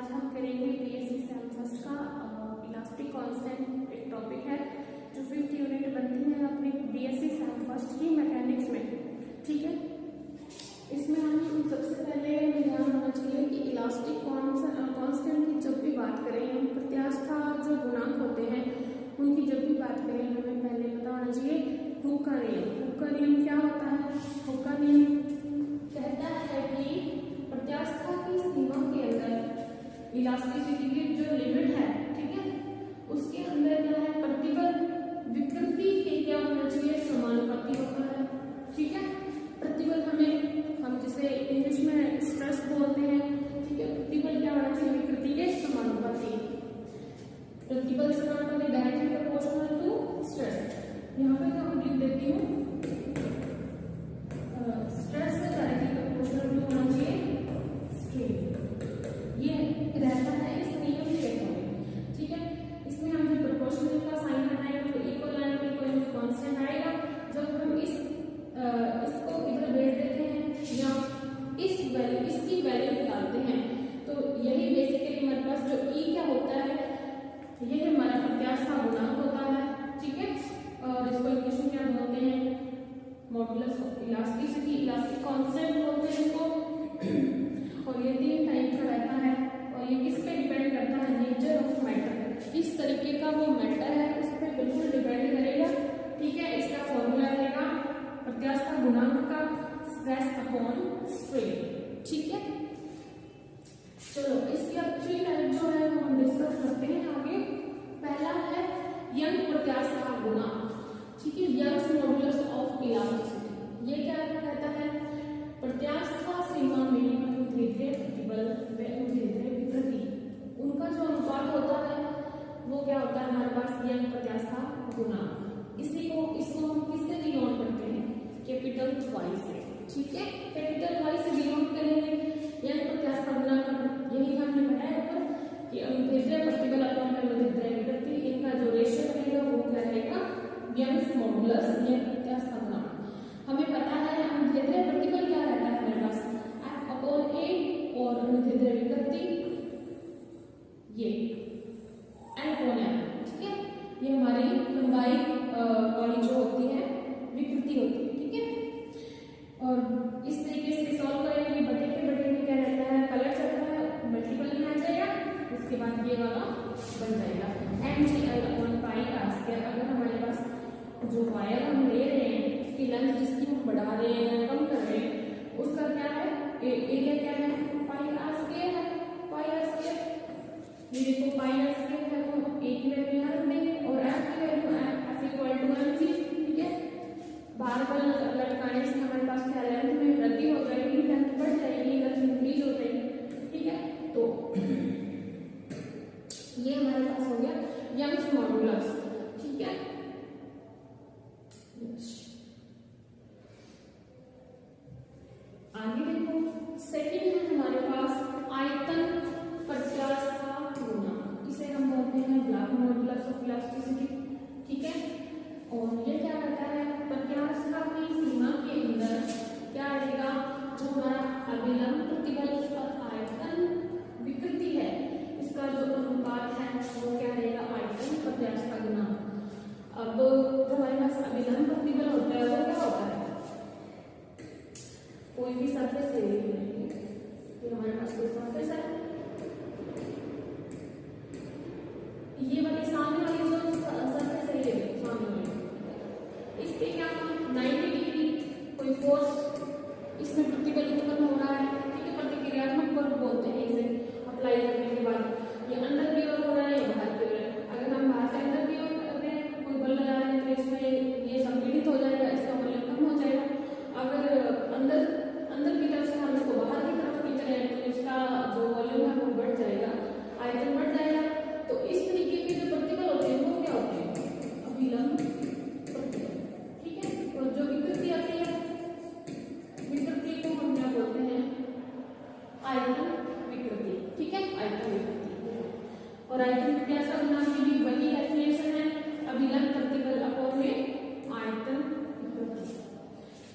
आज हम करेंगे बीएससी सेम फर्स्ट का इलास्टिक कांस्टेंट एक टॉपिक है जो 5th यूनिट बनती है अपनी बीएससी सेम फर्स्ट की मैकेनिक्स में। ठीक है, इसमें हम सबसे पहले ध्यान होना चाहिए कि इलास्टिक कांस्टेंट की जब भी बात करें, हम प्रत्यास्थ जो गुणांक होते हैं उनकी जब भी बात करें, हमें पहले पता होना चाहिए हुक का नियम। हुक का नियम क्या होता है? हुक का नियम कहता है कि प्रत्यास्थ की सीमा के अंदर इलास्टिसिटी की जो लिमिट है, ठीक है, उसके अंदर क्या है, प्रतिबल विकृति के क्या होना चाहिए, समानुपाती होता है। ठीक है, प्रतिबल हम जिसे इंग्लिश में स्ट्रेस बोलते हैं, ठीक है, प्रतिबल क्या होना चाहिए, विकृति के समानुपाती। प्रतिबल समानुपाती डायरेक्टली प्रोपोर्शनल टू स्ट्रेस। यहाँ पे मैं लिख देती हूँ स्ट्रेस से डायरेक्टली प्रोपोर्शनल टू होना चाहिए स्ट्रेन। ये रहता है इस नियम के अकॉर्डिंग। ठीक है, इसमें हम जब प्रोपोर्शनल का साइन बनाएंगे तो इक्वल लाइन पे कोई कांस्टेंट आएगा। जब हम इसको इधर भेज देते हैं या इसकी वैल्यू निकालते हैं तो यही बेसिकली हमारे पास जो ई क्या होता है, ये हमारा प्रत्यास्थ गुणांक होता है। ठीक है, और इसको इक्वेशन क्या बोलते हैं, modulus of elasticity, elastic constant बोलते हैं इसको। और ये 3 टाइप का रहता है और ये किस पे डिपेंड करता है, नेचर ऑफ मैटर, किस तरीके का वो मैटर है उस पर बिल्कुल डिपेंड करेगा। ठीक है, इसका फॉर्मूला रहेगा प्रत्यास्थ गुणांक का स्ट्रेस अपॉन स्ट्रेन। ठीक है, चलो इसकी अब 3 टाइप जो है वो हम डिस्कस करते हैं आगे। पहला है यंग प्रत्यास्थ गुणांक। ठीक है, यंग्स मॉडुलस ऑफ इलास्टिसिटी। ये क्या कहता है, प्रत्यास्थ सीमा में अनुधेय प्रतिबल व अनुधेय विकृति उनका जो अनुपात होता है वो क्या होता है हमारे पास, यंग प्रत्यास्थ गुणांक। इसको हम किससे डिनोट करते हैं, कैपिटल वाई से। ठीक है, कैपिटल वाई से डिनोट करेंगे यंग प्रत्यास्थ गुणांक। यही हमने बताया ऊपर कि अनुधेय प्रतिबल अपॉन अनुधेय विकृति, इनका जो रेशियो रहेगा वो क्या रहेगा, यंग्स मॉडुलस यंग प्रत्यास्थ गुणांक। हमें पता है अनुधेय प्रतिबल क्या रहता है हमारे पास, F अपॉन A, और अनुधेय विकृति ये N अपॉन M। ठीक है, ये हमारी लंबाई वाली जो होती है विकृति होती है। ठीक है, और इस तरीके से सॉल्व करेंगे, बटे में क्या रहता है, कलर चलता है, मल्टीपल में आ जाएगा, उसके बाद ये वाला बन जाएगा MGL upon pi r square. अगर हमारे पास जो वायर हम ले रहे हैं उसकी लेंथ जिसकी हम बढ़ा रहे हैं कम कर रहे हैं, उसका क्या है, एरिया क्या है, पाई आर स्क्वायर है। पाई आर स्क्वायर, ये देखो पाई आर स्क्वायर है तो ए की वैल्यू यहाँ रख देंगे और एफ की value F equal to mg। ठीक है, बार बार लटकाने से हमारे पास क्या लेंथ में वृद्धि हो जाएगी, लेंथ बढ़ जाएगी, लेंथ इंक्रीज हो जाएगी। ठीक है, तो ये हमारे पास हो गया यंग्स मॉडुलस। ठीक है, आगे देखो सेकंड है हमारे पास आयतन प्रत्यास्थ गुणांक, इसे हम बोलते हैं ब्लॉक मॉडुलस ऑफ इलास्टिसिटी। ठीक है, और ये क्या कहता है, प्रत्यास्थ की सीमा के अंदर क्या रहेगा, जो हमारा अभिलंब प्रतिबल और आयतन विकृति है इसका जो अनुपात है वो क्या रहेगा, आयतन प्रत्यास्थ गुणांक। अब जो हमारे पास अभिलंब प्रतिबल होता है वो क्या होता है, कोई भी सरफेस ले लीजिए, तो हमारे पास कोई सरफेस है, ये वाली सामने वाली जो सरफेस है ये सामने वाली, इस पे क्या 90 डिग्री कोई फोर्स इसमें प्रतिबल उत्पन्न हो रहा है। ठीक है, प्रतिक्रियात्मक बल बोलते हैं इसे अप्लाई करने के बाद, ये अंदर की ओर हो रहा है या बाहर की ओर। अगर हम बाहर से अंदर की ओर कोई बल लगा रहे हैं तो इसमें ये संपीड़ित हो जाएगा, इसका बल कम हो जाएगा। अगर अंदर की तरफ से हम इसको बाहर की तरफ खींच रहे हैं तो इसका जो वॉल्यूम है वो बढ़ जाएगा, आयतन बढ़ जाएगा। तो इस तरीके के जो प्रतिबल होते हैं वो क्या होते हैं, अभिलंब प्रतिबल। ठीक है, और जो विकृति आती है, विकृति को हम क्या बोलते हैं, आयतन विकृति। ठीक है, आयतन विकृति। और आयतन प्रत्यास्थ गुणांक की भी वही डेफिनेशन है, अभिलंब प्रतिबल अपॉन में आयतन विकृति।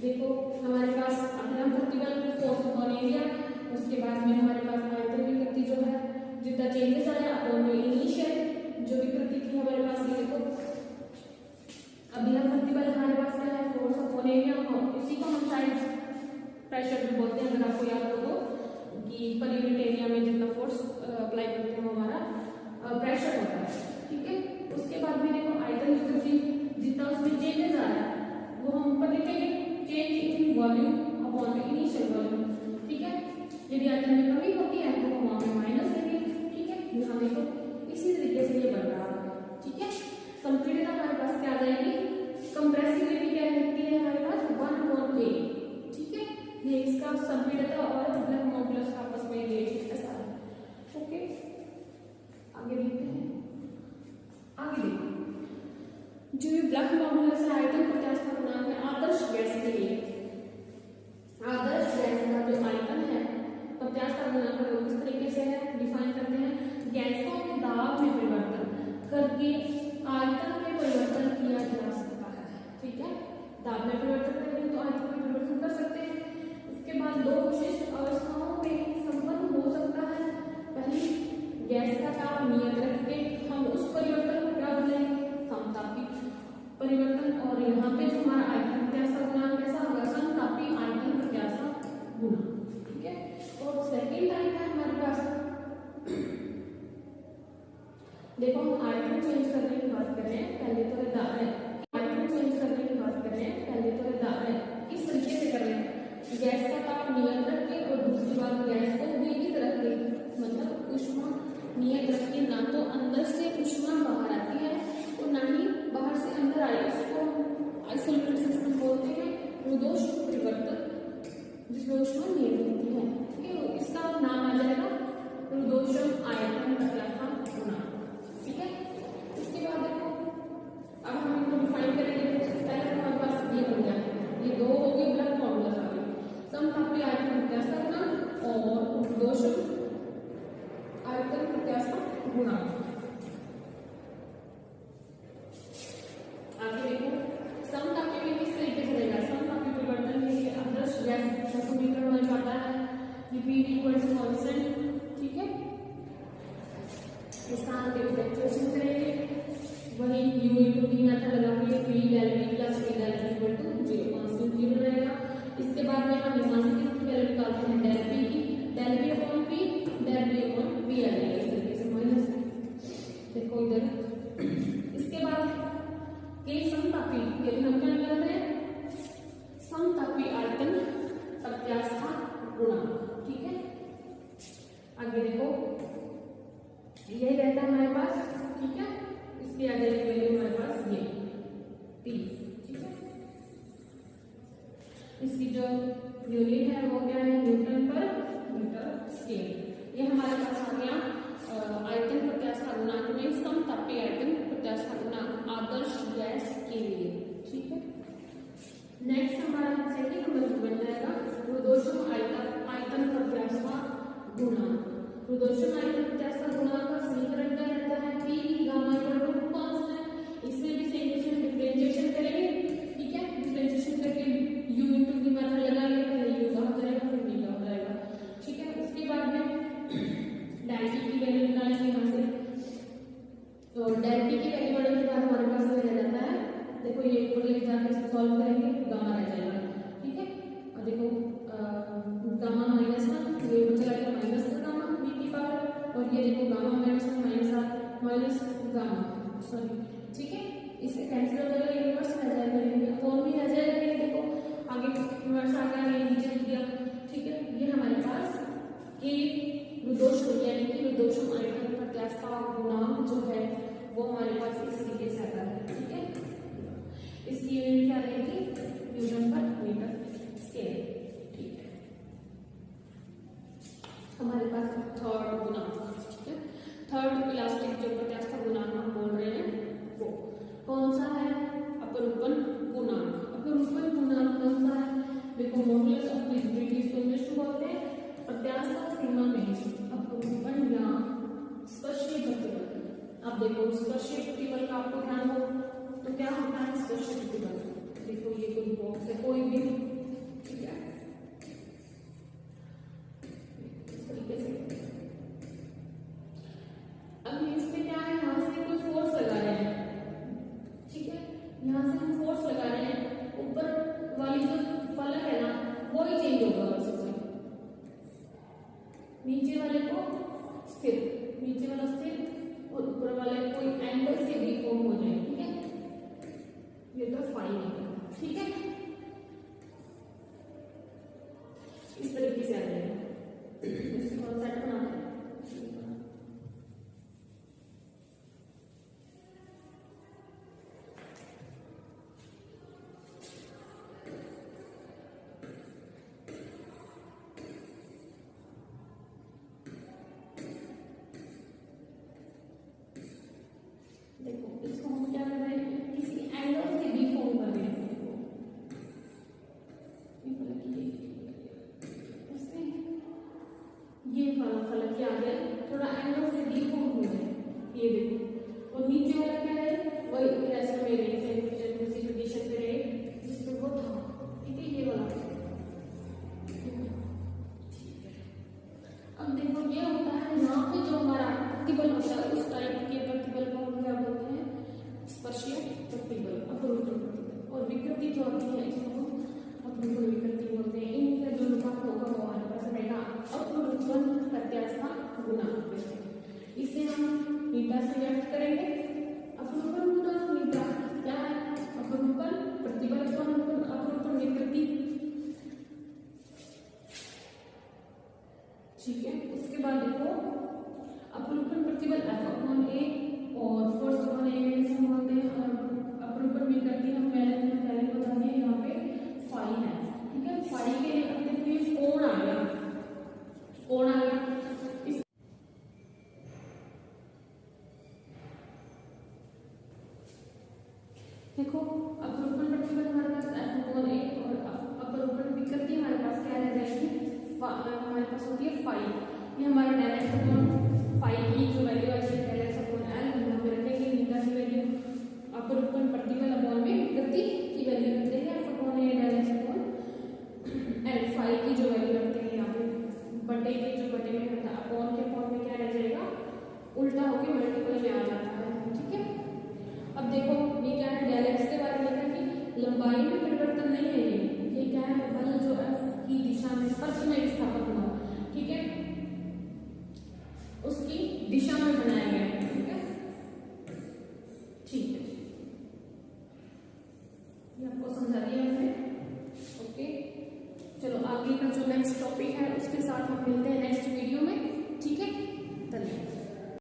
देखो हमारे पास अभिलंब प्रतिबल फोर्स अपॉन एरिया, उसके बाद में हमारे पास आयतन विकृति जो है क्या चेंजेस आया अपॉन में इनिशियल जो विकृति थी हमारे पास, ये देखो अभिलंब प्रतिबल हमारे पास क्या है, फोर्स अपॉन एरिया। इसी को हम शायद प्रेशर भी बोलते हैं, अगर आपको याद हो तो, कि पर यूनिट एरिया में जितना फोर्स अप्लाई करते हैं वो हमारा प्रेशर होता है, ठीक है। उसके बाद भी देखो आयतन विकृति जितना उसमें चेंजेस आ रहा है वो हम ऊपर लिखेंगे, change in volume upon initial volume, ठीक है। यदि आयतन में कमी होती है तो हम वहां पे माइनस लेंगे, ठीक है। यहाँ देखो इसी तरीके से ये बन रहा है, ठीक है। संपीड़ित हमारे पास क्या आ जाएगी, कंप्रेसिबिलिटी क्या रहती है हमारे पास 1/k, ठीक है। ये इसका संपीड़ित और ब्लैक मॉडुलस का आपस में रिलेशन ऐसा है, ओके। आगे देखते हैं, आगे देखो जो ये ब्लैक मॉडुलस है आयतन प्रत्यास्थ गुणांक है आदर्श गैस के लिए, आदर्श गैस का जो आयतन है प्रत्यास्थ गुणांक है वो किस तरीके से है, डिफाइन करते हैं, गैसों के दाब में परिवर्तन करके आयतन में परिवर्तन किया जा सकता है, ठीक है। दाब में परिवर्तन करेंगे तो आयतन में परिवर्तन कर सकते हैं। उसके बाद दो विशिष्ट अवस्थाओं में संपन्न हो सकता है, पहली गैस का ताप नियत रख के हम उस परिवर्तन को क्या बोलेंगे, समतापी परिवर्तन, और यहाँ पे जो हमारा आयतन प्रत्यास्थ गुणांक कैसा होगा, समतापी आयतन प्रत्यास्थ गुणांक, ठीक है। और सेकेंड टाइप है हमारे पास, देखो हम आयतन चेंज करने की बात कर रहे हैं, पहले तो है दाब है, आयतन चेंज करने की बात कर रहे हैं, पहले तो है दाब है, किस तरीके से कर रहे हैं, गैस का ताप नियत रख के और दूसरी बात गैस को विनित रख के, मतलब ऊष्मा नियत रख के, ना तो अंदर से ऊष्मा बाहर आती है और ना ही बाहर से अंदर आई, इसको आइसोलेटेड सिस्टम बोलते हैं, रुदोष परिवर्तन जिसमें ऊष्मा नियत होती है, ठीक है। इसका नाम आ जाएगा रुदोषम आयतन प्रत्यास्थ गुणांक, ठीक है। इसके बाद देखो अब हम इनको डिफाइन करेंगे, तो पहले हमारे पास ये हो गया, ये दो हो गए ब्लैक मॉडुलस आ गए, समतापी आयतन प्रत्यास्थ गुणांक और रुदोषम आयतन प्रत्यास्थ गुणांक। आगे देखो समतापी में किस तरीके से रहेगा, समतापी परिवर्तन के लिए आदर्श गैस का समीकरण हमें पता है कि P कांस्टेंट, ठीक है। इसका हम डिफरेंशिएशन करेंगे, वही u into v मेथड लगा के p del v plus k del v equal to 0, constant 0 रहेगा। इसके बाद में हम मीमांसा की वैल्यू निकालते हैं del p की, del v upon p del v upon v आ जाएगा इस तरीके से माइनस, देखो इधर। इसके बाद k समतापी, यदि हम क्या निकाल रहे हैं, समतापी आयतन प्रत्यास्थ गुणांक, ठीक है। आगे देखो यही रहता है हमारे पास, ठीक है। इसकी आ जाएगी वैल्यू हमारे पास ये P, ठीक है। इसकी जो यूनिट है वो क्या है, न्यूटन पर मीटर स्क्वायर। ये हमारे पास आ गया आयतन प्रत्यास्थ गुणांक में समतापी आयतन प्रत्यास्थ गुणांक आदर्श गैस के लिए, ठीक है। नेक्स्ट हमारा सेकंड नंबर बन जाएगा रुदोषम आयतन प्रत्यास्थ गुणांक। रुदोषम आयतन प्रत्यास्थ गुणांक का समीकरण क्या रहता है, P gamma equal to constant. इसमें भी सेम डिफरेंशिएशन करेंगे, ठीक है। डिफरेंशिएशन करके u into v मेथड लगाएंगे, पहले u बाहर जाएगा फिर v बाहर जाएगा, ठीक है। उसके बाद में del p की वैल्यू निकालेंगे यहाँ से, तो del p की वैल्यू बढ़ने के बाद हमारे पास रह जाता है, देखो ये ऊपर लेके जाके इसको सॉल्व करेंगे, गामा रह जाएगा, ठीक है। और देखो गामा माइनस 1, ये बचा रहेगा माइनस का गामा v की पावर, और ये देखो gamma minus 1 minus gamma, sorry, ठीक है। इसे कैंसिल हो जाएगा, ये रिवर्स रह जाएगा, ये अपॉन भी रह जाएगा, ये देखो आगे रिवर्स आ गया, ये नीचे लिख दिया, ठीक है। ये हमारे पास के रुदोषम यानी कि रुदोषम आयतन प्रत्यास्थ गुणांक जो है वो हमारे पास इस तरीके से आता है, ठीक है। इसकी यूनिट क्या रहेगी, न्यूटन पर मीटर स्क्वायर, ठीक है। हमारे पास थर्ड गुणांक, ठीक है। थर्ड इलास्टिक जो प्रत्यास्थ गुणांक हम बोल रहे हैं वो कौन सा है, अपरूपण गुणांक। अपरूपण गुणांक कौन सा है, देखो मॉडुलस ऑफ रिजिडिटी इसको इंग्लिश में बोलते हैं, प्रत्यास्थ सीमा में अपरूपण या स्पर्शीय प्रतिबल। अब देखो स्पर्शीय प्रतिबल का आपको ध्यान हो तो क्या होता है, स्पर्शीय प्रतिबल, देखो ये कोई बॉक्स है कोई भी, ठीक है, इस तरीके से एंगल से भी फॉर्म हो जाए, ठीक है। ये तो फाई है, ठीक है, इस तरीके से आ जाएगा। इसको थोड़ा सेट बना दें। देखो इसको हम क्या कर रहे हैं, किसी एंगल से भी फॉर्म कर रहे हैं। ये वाला फलक क्या आ गया, थोड़ा एंगल से भी फॉर्म हो जाए, ये देखो। और नीचे वाला क्या है, वही जैसे मेरे उसी पोजीशन पे रहे जिस पे वो था, ठीक है, ये वाला। अब देखो ये होता है यहाँ पे जो हमारा प्रतिबल होता है, उस टाइप के प्रतिबल को हम क्या बोलते हैं, स्पर्शीय प्रतिबल, अपरूपण प्रतिबल। और विकृति जो होती है इसको अपरूपण विकृति बोलते हैं। इनका जो अनुपात होगा वो हमारे पास रहेगा अपरूपण प्रत्यास्था गुना। इसे हम मीटा से व्यक्त करेंगे। अपरूपण गुना मीटा क्या है, अपरूपण प्रतिबल अपरूपण विकृति, ठीक है। उसके बाद देखो अपरूपण प्रतिबल F/A और फोर्स/A से हम बोलते हैं। अपरूपण विकृति हम पहले बता दें, यहाँ पे फाई है, ठीक है। फाई के लिए अब देखिए कोण आ गया, कोण आ गया। देखो अपरूपण प्रतिबल हमारे पास F/A और अपरूपण विकृति हमारे पास क्या रह जाएगी, हमारे पास होती है फाई। ये हमारा डायरेक्ट अपॉन फाई की जो वैल्यू है डायरेक्ट अपॉन एल यहाँ पे रखेंगे। मीटा की वैल्यू अपरूपण प्रतिबल अपॉन में विकृति की वैल्यू रख देंगे, F/A direct upon L. Phi की जो वैल्यू रखते हैं यहाँ पे बटे के जो बटे में होता है, अपॉन के अपॉन में क्या रह जाएगा, उल्टा होके मल्टीपल में आ जाता है, ठीक है। अब देखो ये क्या है, डायरेक्ट के बारे में क्या कि लंबाई में परिवर्तन नहीं है, ये क्या है, बल जो F की दिशा में स्पर्श में विस्थापन हुआ, ठीक है, उसकी दिशा में बनाया गया है, ठीक है, ठीक है। ये आपको समझा दिया हमने, ओके। चलो आगे का जो नेक्स्ट टॉपिक है उसके साथ हम मिलते हैं।